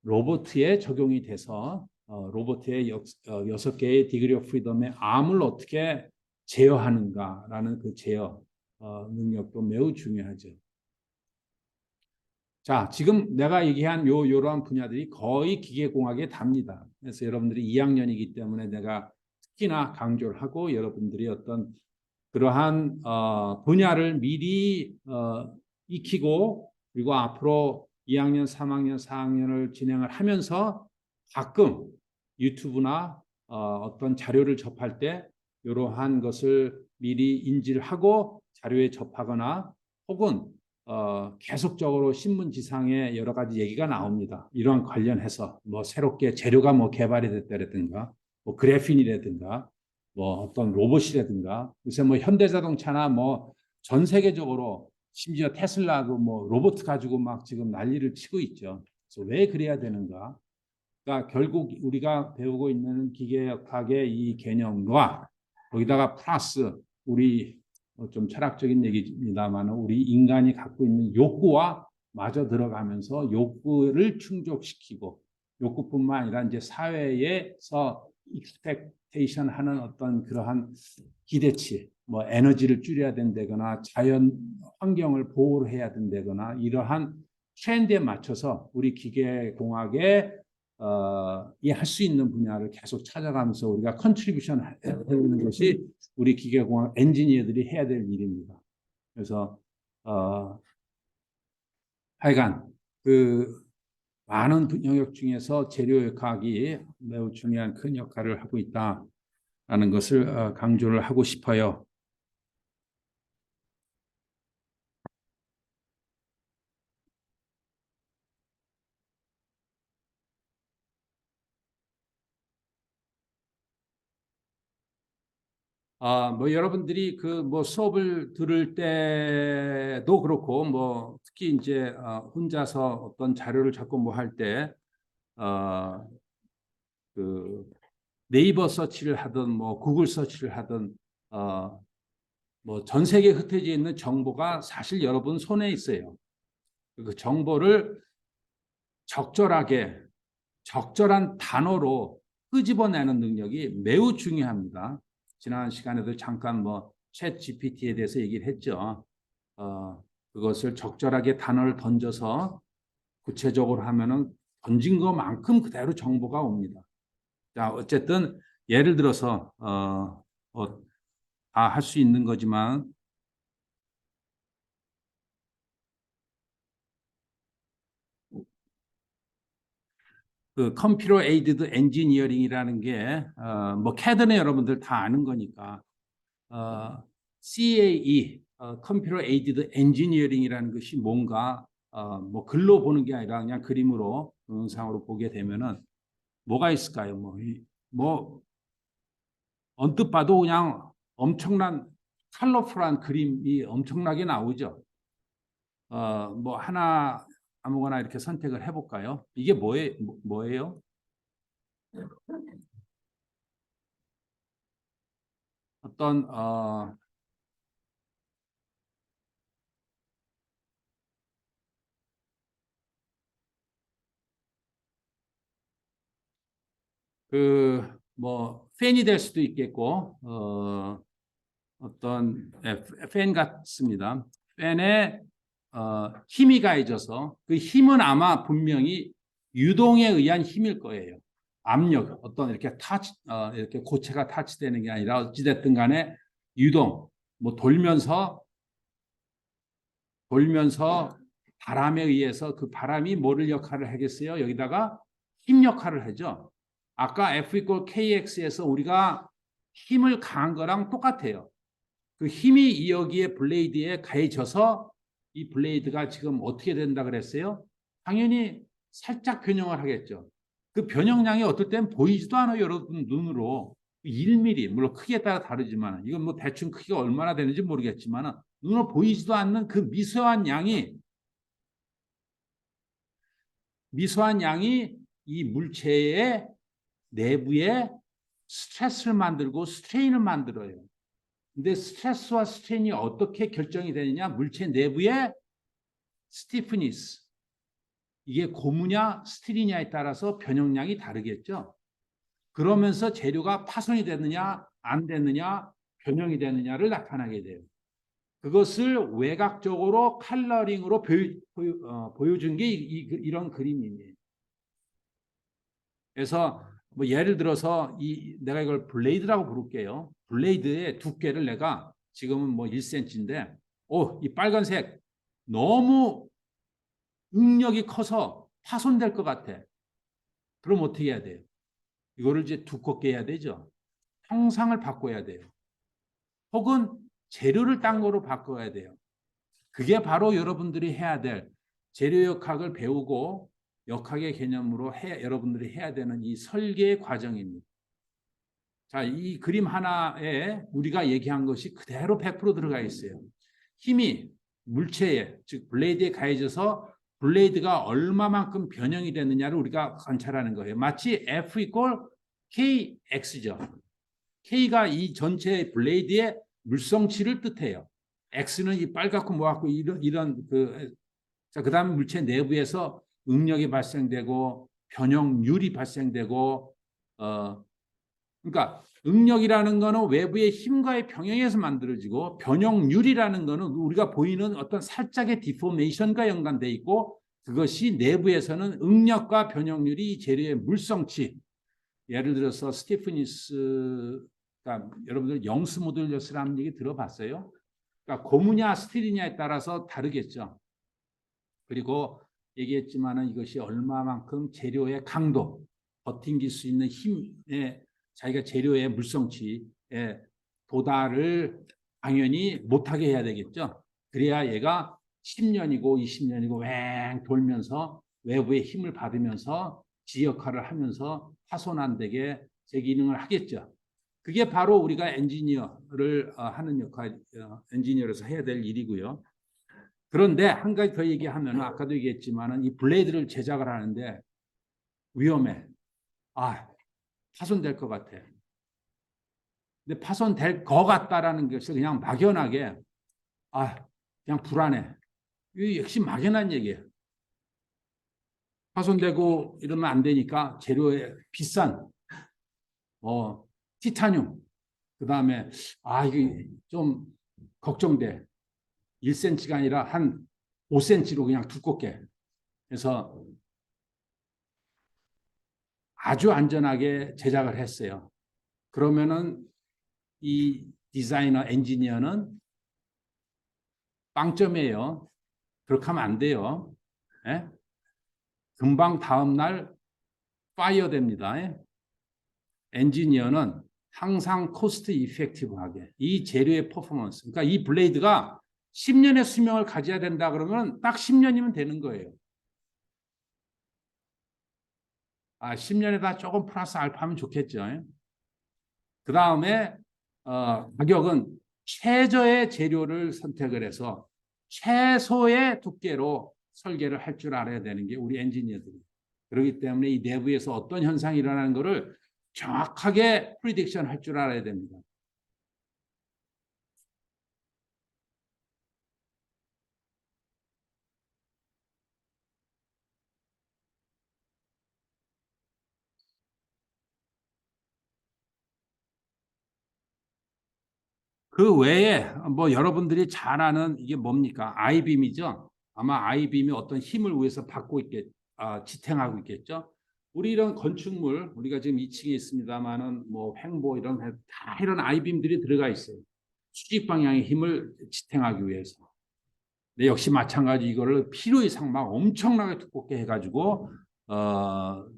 Speaker 1: 로봇에 적용이 돼서 로봇의 6개의 디그리 오브 프리덤의 암을 어떻게 제어하는가라는 그 제어 능력도 매우 중요하죠. 자, 지금 내가 얘기한 요러한 분야들이 거의 기계공학에 답니다. 그래서 여러분들이 2학년이기 때문에 내가 특히나 강조를 하고 여러분들이 어떤 그러한 분야를 미리 익히고 그리고 앞으로 2학년, 3학년, 4학년을 진행을 하면서 가끔 유튜브나 어떤 자료를 접할 때 이러한 것을 미리 인지를 하고 자료에 접하거나 혹은 계속적으로 신문지상에 여러 가지 얘기가 나옵니다. 이런 관련해서 뭐 새롭게 재료가 뭐 개발이 됐다라든가 뭐 그래핀이라든가 뭐 어떤 로봇이라든가 요새 뭐 현대자동차나 뭐 전 세계적으로 심지어 테슬라도 뭐 로봇 가지고 막 지금 난리를 치고 있죠. 그래서 왜 그래야 되는가? 그러니까 결국 우리가 배우고 있는 기계역학의 이 개념과 거기다가 플러스 우리 좀 철학적인 얘기입니다만 우리 인간이 갖고 있는 욕구와 마저 들어가면서 욕구를 충족시키고 욕구뿐만 아니라 이제 사회에서 익스펙테이션 하는 어떤 그러한 기대치, 뭐 에너지를 줄여야 된다거나 자연 환경을 보호를 해야 된다거나 이러한 트렌드에 맞춰서 우리 기계공학에 할 수 있는 분야를 계속 찾아가면서 우리가 컨트리뷰션 해주는 것이 우리 기계공학 엔지니어들이 해야 될 일입니다. 그래서 하여간 그 많은 영역 중에서 재료역학이 매우 중요한 큰 역할을 하고 있다라는 것을 강조를 하고 싶어요. 뭐 여러분들이 그 뭐 수업을 들을 때도 그렇고 뭐 특히 이제 혼자서 어떤 자료를 찾고 뭐 할 때 그 네이버 서치를 하든 뭐 구글 서치를 하든 뭐 전 세계에 흩어져 있는 정보가 사실 여러분 손에 있어요. 그 정보를 적절하게 적절한 단어로 끄집어내는 능력이 매우 중요합니다. 지난 시간에도 잠깐 뭐 챗 GPT에 대해서 얘기를 했죠. 그것을 적절하게 단어를 던져서 구체적으로 하면은 던진 것만큼 그대로 정보가 옵니다. 자, 어쨌든 예를 들어서 다 할 수 있는 거지만 그 컴퓨터 에이드드 엔지니어링이라는 게 뭐 캐드는 여러분들 다 아는 거니까 CAE 컴퓨터 에이드드 엔지니어링이라는 것이 뭔가 뭐 글로 보는 게 아니라 그냥 그림으로 동영상으로 보게 되면은 뭐가 있을까요? 뭐 언뜻 봐도 그냥 엄청난 컬러풀한 그림이 엄청나게 나오죠. 뭐 하나 아무거나 이렇게 선택을 해볼까요? 이게 뭐예요? 어떤 그 뭐 팬이 될 수도 있겠고 어떤 팬 같습니다. 팬에 힘이 가해져서 그 힘은 아마 분명히 유동에 의한 힘일 거예요. 압력, 어떤 이렇게 이렇게 고체가 타치되는 게 아니라 어찌됐든 간에 유동, 뭐 돌면서 바람에 의해서 그 바람이 뭐를 역할을 하겠어요? 여기다가 힘 역할을 하죠. 아까 F 이퀄 KX에서 우리가 힘을 가한 거랑 똑같아요. 그 힘이 여기에 블레이드에 가해져서 이 블레이드가 지금 어떻게 된다 그랬어요? 당연히 살짝 변형을 하겠죠. 그 변형량이 어떨 땐 보이지도 않아요. 여러분 눈으로. 1mm, 물론 크기에 따라 다르지만 이건 뭐 대충 크기가 얼마나 되는지 모르겠지만 눈으로 보이지도 않는 그 미소한 양이 이 물체의 내부에 스트레스를 만들고 스트레인을 만들어요. 근데 스트레스와 스트레인이 어떻게 결정이 되느냐? 물체 내부의 스티프니스, 이게 고무냐 스틸이냐에 따라서 변형량이 다르겠죠. 그러면서 재료가 파손이 됐느냐 안 됐느냐 변형이 됐느냐를 나타나게 돼요. 그것을 외곽적으로 컬러링으로 보여준 게 이런 그림이에요. 그래서 뭐 예를 들어서 내가 이걸 블레이드라고 부를게요. 블레이드의 두께를 내가 지금은 뭐 1cm인데 이 빨간색 너무 응력이 커서 파손될 것 같아. 그럼 어떻게 해야 돼요? 이거를 이제 두껍게 해야 되죠. 형상을 바꿔야 돼요. 혹은 재료를 딴 거로 바꿔야 돼요. 그게 바로 여러분들이 해야 될 재료 역학을 배우고 역학의 개념으로 여러분들이 해야 되는 이 설계 과정입니다. 자, 이 그림 하나에 우리가 얘기한 것이 그대로 100% 들어가 있어요. 힘이 물체에, 즉 블레이드에 가해져서 블레이드가 얼마만큼 변형이 됐느냐를 우리가 관찰하는 거예요. 마치 F 이퀄 KX죠. K가 이 전체 블레이드의 물성치를 뜻해요. X는 이 빨갛고 뭐갖고 이런 그다음에 물체 내부에서 응력이 발생되고 변형률이 발생되고 그러니까 응력이라는 거는 외부의 힘과의 병행에서 만들어지고 변형률이라는 거는 우리가 보이는 어떤 살짝의 디포메이션과 연관돼 있고 그것이 내부에서는 응력과 변형률이 재료의 물성치 예를 들어서 스티프니스가 여러분들 영스 모듈러스라는 얘기 들어봤어요? 그러니까 고무냐 스틸이냐에 따라서 다르겠죠. 그리고 얘기했지만은 이것이 얼마만큼 재료의 강도, 버팅길 수 있는 힘에 자기가 재료의 물성치에 도달을 당연히 못하게 해야 되겠죠. 그래야 얘가 10년이고 20년이고 왱 돌면서 외부의 힘을 받으면서 지 역할을 하면서 파손 안 되게 제 기능을 하겠죠. 그게 바로 우리가 엔지니어를 하는 역할, 엔지니어로서 해야 될 일이고요. 그런데 한 가지 더 얘기하면 아까도 얘기했지만 이 블레이드를 제작을 하는데 위험해. 파손될 것 같아. 근데 파손될 것 같다라는 것을 그냥 막연하게 그냥 불안해. 이거 역시 막연한 얘기예요. 파손되고 이러면 안 되니까 재료에 비싼 티타늄 그다음에 이게 좀 걱정돼. 1cm가 아니라 한 5cm로 그냥 두껍게 해서 아주 안전하게 제작을 했어요. 그러면은 이 디자이너 엔지니어는 빵점이에요. 그렇게 하면 안 돼요. 예? 금방 다음날 파이어 됩니다. 엔지니어는 항상 코스트 이펙티브하게 이 재료의 퍼포먼스, 그러니까 이 블레이드가 10년의 수명을 가져야 된다 그러면 딱 10년이면 되는 거예요. 10년에다 조금 플러스 알파 하면 좋겠죠. 그 다음에 가격은 최저의 재료를 선택을 해서 최소의 두께로 설계를 할 줄 알아야 되는 게 우리 엔지니어들이. 그렇기 때문에 이 내부에서 어떤 현상이 일어나는 것을 정확하게 프리딕션 할 줄 알아야 됩니다. 그 외에 뭐 여러분들이 잘 아는 이게 뭡니까? 아이빔이죠. 아마 아이빔이 어떤 힘을 위해서 지탱하고 있겠죠. 우리 이런 건축물, 우리가 지금 2층에 있습니다만은 뭐 횡보 다 이런 아이빔들이 들어가 있어요. 수직 방향의 힘을 지탱하기 위해서. 근데 역시 마찬가지 이거를 필요 이상 막 엄청나게 두껍게 해가지고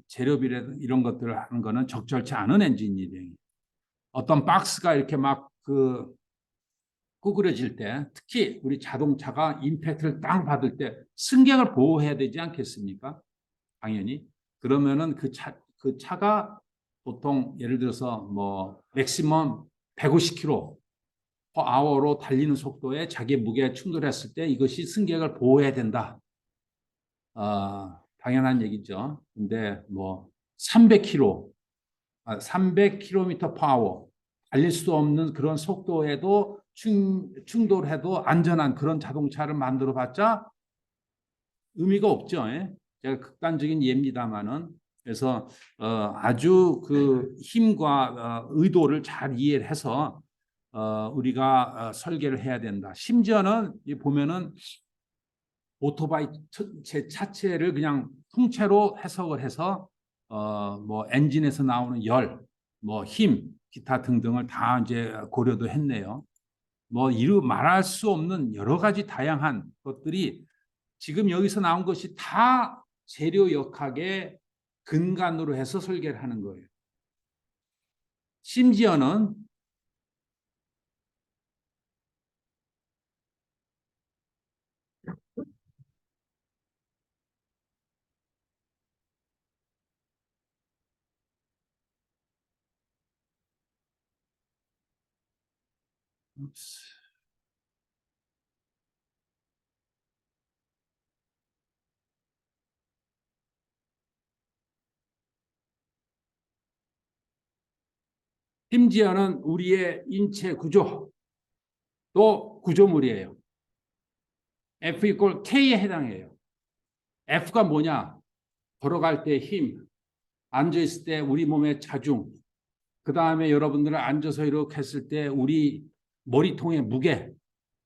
Speaker 1: 재료비례 이런 것들을 하는 거는 적절치 않은 엔지니어링. 어떤 박스가 이렇게 막 구부러질 때, 특히 우리 자동차가 임팩트를 땅 받을 때 승객을 보호해야 되지 않겠습니까? 당연히. 그러면은 그 차가 보통 예를 들어서 뭐 맥시멈 150km per hour로 달리는 속도에 자기 무게에 충돌했을 때 이것이 승객을 보호해야 된다. 당연한 얘기죠. 근데 뭐 300km, 300km per hour 달릴 수 없는 그런 속도에도 충돌해도 안전한 그런 자동차를 만들어 봤자 의미가 없죠. 예? 제가 극단적인 예입니다만은 그래서 아주 그 힘과 의도를 잘 이해를 해서 우리가 설계를 해야 된다. 심지어는 보면은 오토바이 제 자체를 그냥 통째로 해석을 해서 뭐 엔진에서 나오는 열, 뭐 힘, 기타 등등을 다 이제 고려도 했네요. 뭐 이루 말할 수 없는 여러 가지 다양한 것들이 지금 여기서 나온 것이 다 재료 역학의 근간으로 해서 설계를 하는 거예요. 심지어는 심지어는 우리의 인체 구조도 구조물이에요. F 이퀄 K에 해당해요. F가 뭐냐? 걸어갈 때 힘, 앉아있을 때 우리 몸의 자중, 그 다음에 여러분들은 앉아서 이렇게 했을 때 우리 머리통의 무게,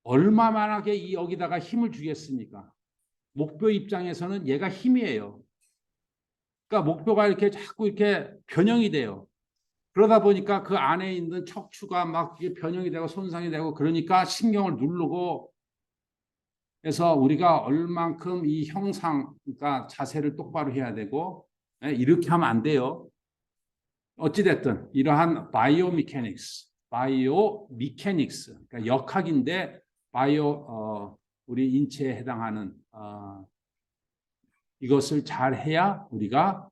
Speaker 1: 얼마만하게 여기다가 힘을 주겠습니까? 목표 입장에서는 얘가 힘이에요. 그러니까 목표가 이렇게 자꾸 이렇게 변형이 돼요. 그러다 보니까 그 안에 있는 척추가 막 변형이 되고 손상이 되고 그러니까 신경을 누르고 해서 우리가 얼만큼 이 형상, 그러니까 자세를 똑바로 해야 되고 이렇게 하면 안 돼요. 어찌됐든 이러한 바이오미케닉스, 그러니까 역학인데 우리 인체에 해당하는 이것을 잘 해야 우리가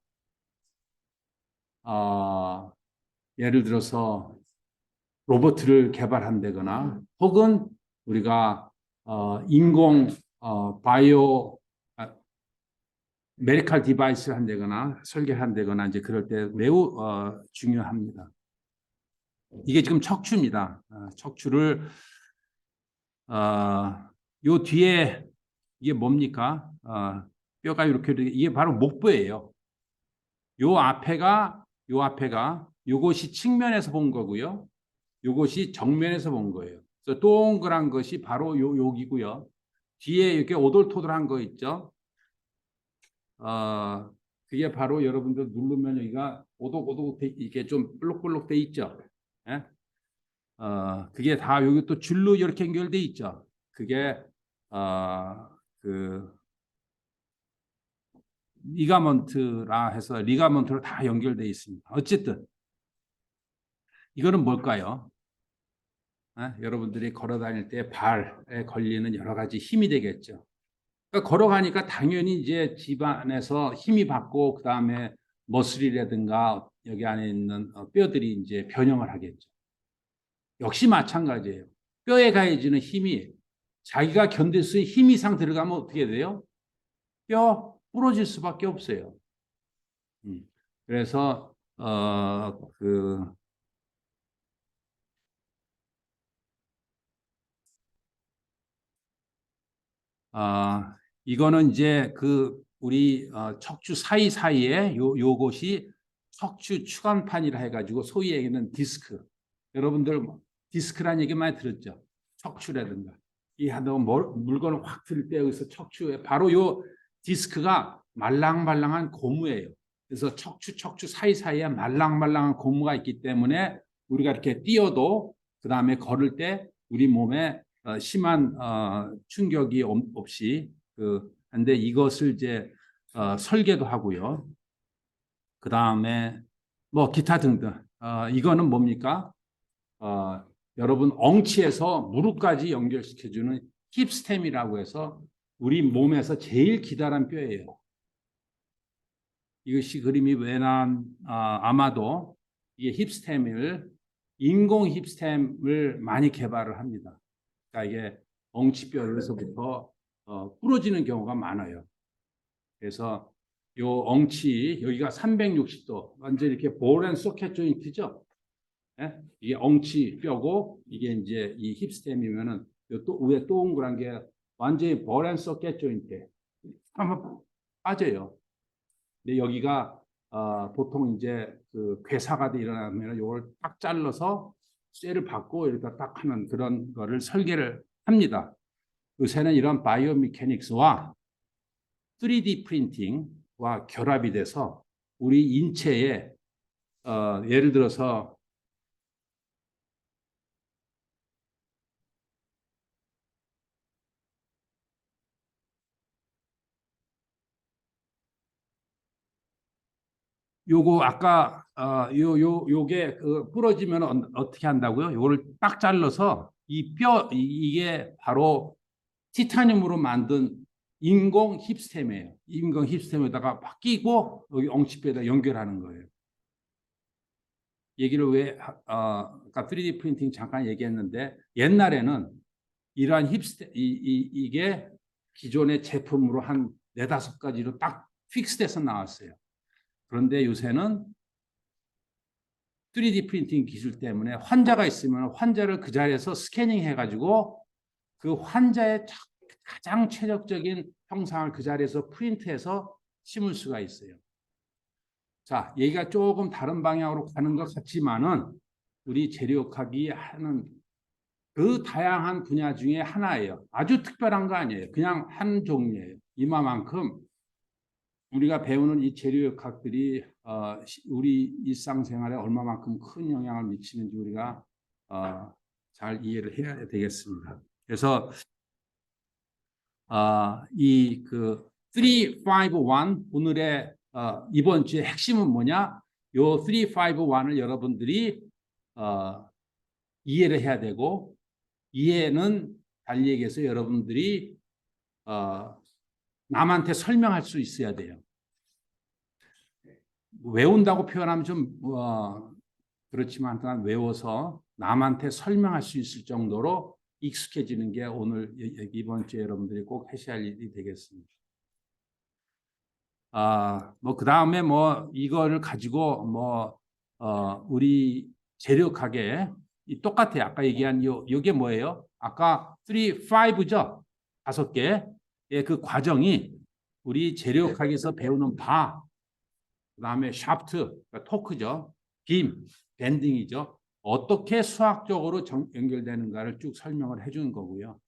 Speaker 1: 예를 들어서 로봇을 개발한다거나 혹은 우리가 인공 바이오 메디컬 디바이스를 한다거나 설계한다거나 이제 그럴 때 매우 중요합니다. 이게 지금 척추입니다. 척추를 요 뒤에 이게 뭡니까? 뼈가 이렇게 이게 바로 목뼈예요. 요 앞에가 요것이 측면에서 본 거고요. 요것이 정면에서 본 거예요. 그래서 동그란 것이 바로 여기고요. 뒤에 이렇게 오돌토돌한 거 있죠. 그게 바로 여러분들 누르면 여기가 오독오독 이게 좀 볼록볼록 돼 있죠. 예? 그게 다 여기 또 줄로 이렇게 연결돼 있죠. 그게 그 리가먼트라 해서 리가먼트로 다 연결돼 있습니다. 어쨌든 이거는 뭘까요? 여러분들이 걸어 다닐 때 발에 걸리는 여러 가지 힘이 되겠죠. 그러니까 걸어가니까 당연히 이제 집안에서 힘이 받고 그 다음에 머슬이라든가 여기 안에 있는 뼈들이 이제 변형을 하겠죠. 역시 마찬가지예요. 뼈에 가해지는 힘이 자기가 견딜 수 있는 힘 이상 들어가면 어떻게 돼요? 뼈 부러질 수밖에 없어요. 그래서 이거는 이제 그 우리 척추 사이사이에 요것이 척추 추간판이라 해가지고 소위 얘기는 디스크. 여러분들 디스크란 얘기 많이 들었죠? 척추라든가. 이 하다가 물건을 확 들 때 여기서 척추에 바로 요 디스크가 말랑말랑한 고무예요. 그래서 척추 사이사이에 말랑말랑한 고무가 있기 때문에 우리가 이렇게 뛰어도 그 다음에 걸을 때 우리 몸에 심한 충격이 없이 근데 이것을 이제 설계도 하고요. 그 다음에 뭐 기타 등등. 이거는 뭡니까? 여러분 엉치에서 무릎까지 연결시켜주는 힙스템이라고 해서 우리 몸에서 제일 기다란 뼈예요. 이것이 그림이 아마도 이게 힙스템을 인공 힙스템을 많이 개발을 합니다. 그러니까 이게 엉치뼈에서부터 부러지는 경우가 많아요. 그래서 요 엉치 여기가 360도 완전 이렇게 볼 앤 소켓 조인트죠. 예? 이게 엉치 뼈고 이게 이제 이 힙스템이면은 또 위에 동그란 게 완전히 볼 앤 소켓 조인트 한번 빠져요. 근데 여기가 보통 이제 그 괴사가 일어나면 이걸 딱 잘라서 쇠를 받고 이렇게 딱 하는 그런 거를 설계를 합니다. 요새는 이런 바이오미케닉스와 3D 프린팅과 결합이 돼서 우리 인체에 예를 들어서 요거 아까 요게 그 부러지면 어떻게 한다고요? 요거를 딱 잘라서 이게 바로 티타늄으로 만든 인공 힙스템이에요. 인공 힙스템에다가 막 끼고 여기 엉치뼈에다 연결하는 거예요. 얘기를 아까 3D 프린팅 잠깐 얘기했는데 옛날에는 이러한 힙스템 이게 기존의 제품으로 한 네다섯 가지로 딱 픽스돼서 나왔어요. 그런데 요새는 3D 프린팅 기술 때문에 환자가 있으면 환자를 그 자리에서 스캐닝 해가지고 그 환자의 가장 최적적인 형상을 그 자리에서 프린트해서 심을 수가 있어요. 자, 얘기가 조금 다른 방향으로 가는 것 같지만은 우리 재료학이 하는 그 다양한 분야 중에 하나예요. 아주 특별한 거 아니에요. 그냥 한 종류예요. 이마만큼 우리가 배우는 이 재료역학들이 우리 일상생활에 얼마만큼 큰 영향을 미치는지 우리가 잘 이해를 해야 되겠습니다. 그래서 이 그 351 오늘의 이번 주의 핵심은 뭐냐? 요 351을 여러분들이 이해를 해야 되고 이해는 달리 얘기해서 여러분들이 남한테 설명할 수 있어야 돼요. 외운다고 표현하면 좀 그렇지만 외워서 남한테 설명할 수 있을 정도로 익숙해지는 게 오늘 이번 주에 여러분들이 꼭 하셔야 할 일이 되겠습니다. 뭐 그 다음에 뭐 이거를 가지고 우리 재력하게 똑같아요. 아까 얘기한 요게 뭐예요? 아까 3, 5죠? 5개. 예, 그 과정이 우리 재력학에서 배우는 그다음에 샤프트, 그러니까 토크죠. 빔, 밴딩이죠. 어떻게 수학적으로 연결되는가를 쭉 설명을 해주는 거고요.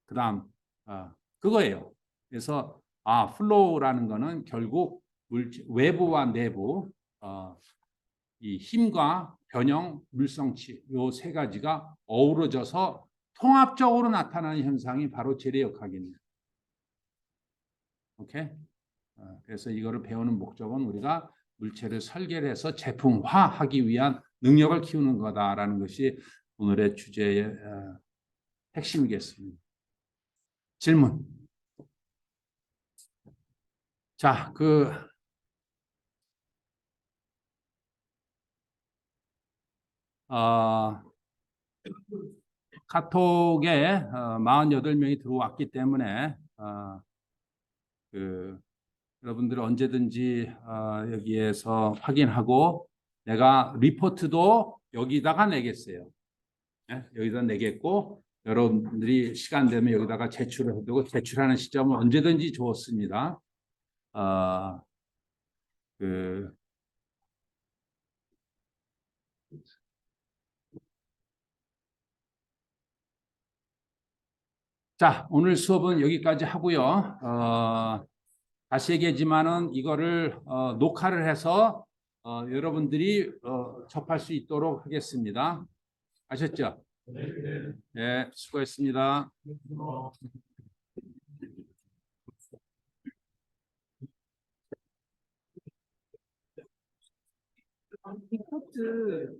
Speaker 1: 그다음 그거예요. 그래서 플로우라는 거는 결국 외부와 내부 이 힘과 변형, 물성치 요 세 가지가 어우러져서 통합적으로 나타나는 현상이 바로 재래역학입니다. 오케이? 그래서 이거를 배우는 목적은 우리가 물체를 설계를 해서 제품화하기 위한 능력을 키우는 거다라는 것이 오늘의 주제의 핵심이겠습니다. 질문. 자, 카톡에 48명이 들어왔기 때문에 여러분들 언제든지 여기에서 확인하고 내가 리포트도 여기다가 내겠어요. 네? 여기다 내겠고 여러분들이 시간 되면 여기다가 제출을 해두고 제출하는 시점은 언제든지 좋습니다. 어, 그, 자, 오늘 수업은 여기까지 하고요. 다시 얘기하지만은 이거를 녹화를 해서 여러분들이 접할 수 있도록 하겠습니다. 아셨죠? 네, 수고했습니다. 리포트